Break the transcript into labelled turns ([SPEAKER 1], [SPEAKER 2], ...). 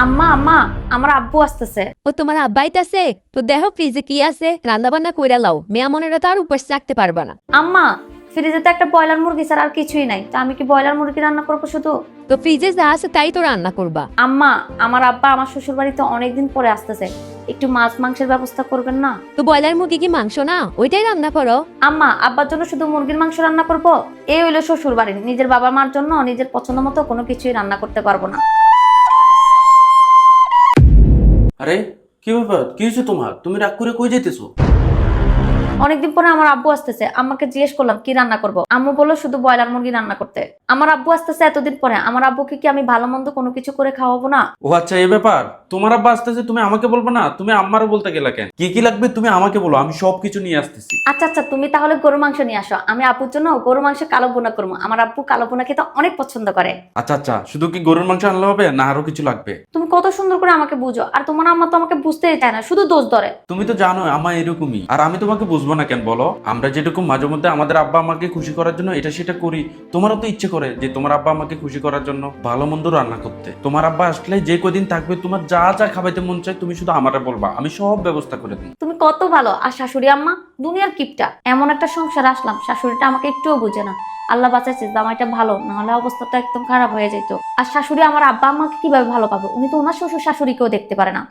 [SPEAKER 1] আম্মা আম্মা, আমার আব্বু আসতেছে।
[SPEAKER 2] ও তোমার আব্বাইতাছে তো দেখো ফ্রিজে কি আছে, রান্না বান্না কইরা লাও, মেয়া মনেরা তো আর উপাস রাখতে পারবা না।
[SPEAKER 1] আম্মা, ফ্রিজে তো একটা ব্রয়লার মুরগি ছাড়া আর কিছুই নাই, তো আমি কি ব্রয়লার মুরগি রান্না করবো শুধু?
[SPEAKER 2] তো ফ্রিজে যা আছে তাই তো রান্না করবা।
[SPEAKER 1] আম্মা, আমার আব্বা আমার শ্বশুর বাড়িতে অনেকদিন পরে আসতেছে, একটু মাছ মাংসের ব্যবস্থা করবেন না?
[SPEAKER 2] তো ব্রয়লার মুরগি কি মাংস না, ওইটাই রান্না করো।
[SPEAKER 1] আম্মা, আব্বার জন্য শুধু মুরগির মাংস রান্না করবো? এই হইলো শ্বশুর বাড়ি, নিজের বাবা মার জন্য নিজের পছন্দ মতো কোনো কিছুই রান্না করতে পারবো না।
[SPEAKER 3] আরে কি ব্যাপার, কি হয়েছে তোমার? তুমি রাগ করে কই যাইতেছো?
[SPEAKER 1] অনেকদিন পরে আমার আব্বু আসতেছে, আম্মাকে জিজ্ঞেস করলাম কি রান্না করব। আম্মু বললো শুধু ব্রয়লার মুরগি রান্না করতে। আমার আব্বু আসতেছে এতদিন পরে, আমার আব্বুকে কি আমি ভালো মন্দ কোনো কিছু করে খাওয়াবো না?
[SPEAKER 3] ও আচ্ছা, এই ব্যাপার। তোমার আব্বা আসতেছে, তুমি আমাকে বলবো না? তুমি আম্মারও বলতে গেলা কেন? কি কি লাগবে তুমি আমাকে বলো, আমি সবকিছু নিয়ে আসতেছি।
[SPEAKER 1] আচ্ছা আচ্ছা, তুমি তাহলে গরু মাংস নিয়ে আসো, আমি আব্বুর জন্য গরু মাংস কালো বোনা করবো। আমার আব্বু কালো বোনা খেতে অনেক পছন্দ করে।
[SPEAKER 3] আচ্ছা আচ্ছা, শুধু কি গরুর মাংস আনলে হবে না আরো কিছু লাগবে?
[SPEAKER 1] তুমি কত সুন্দর করে আমাকে বুঝো, আর তোমার আম্মা তো আমাকে বুঝতেই চায় না, শুধু দোষ ধরে।
[SPEAKER 3] তুমি তো জানো আমার এরকমই, আর আমি তোমাকে বুঝবো না কেন বলো? আমরা যেরকম মাঝে মধ্যে আমাদের আব্বা আমাকে খুশি করার জন্য এটা সেটা করি, তোমারও তো ইচ্ছে করে যে তোমার আব্বা আমাকে খুশি করার জন্য ভালো মন্দ রান্না করতে। তোমার আব্বা আসলে যে কদিন থাকবে, তোমার যা যা খাবাইতে মন চায় তুমি শুধু আমারে বলবা, আমি সব ব্যবস্থা করে দিই।
[SPEAKER 1] তুমি কত ভালো। আর শাশুড়ি আম্মা দুনিয়ার কিপটা, এমন একটা সংসার আসলাম শাশুড়িটা আমাকে একটুও বুঝে না। আল্লাহ বাঁচাইছে, জামাইটা ভালো, না হলে অবস্থা তো একদম খারাপ হয়ে যেত। আর শাশুড়ি আমার আব্বা আম্মাকে কিভাবে ভালো পাবো? উনি তো ওনার শ্বশুর শাশুড়িকেও দেখতে পারে না।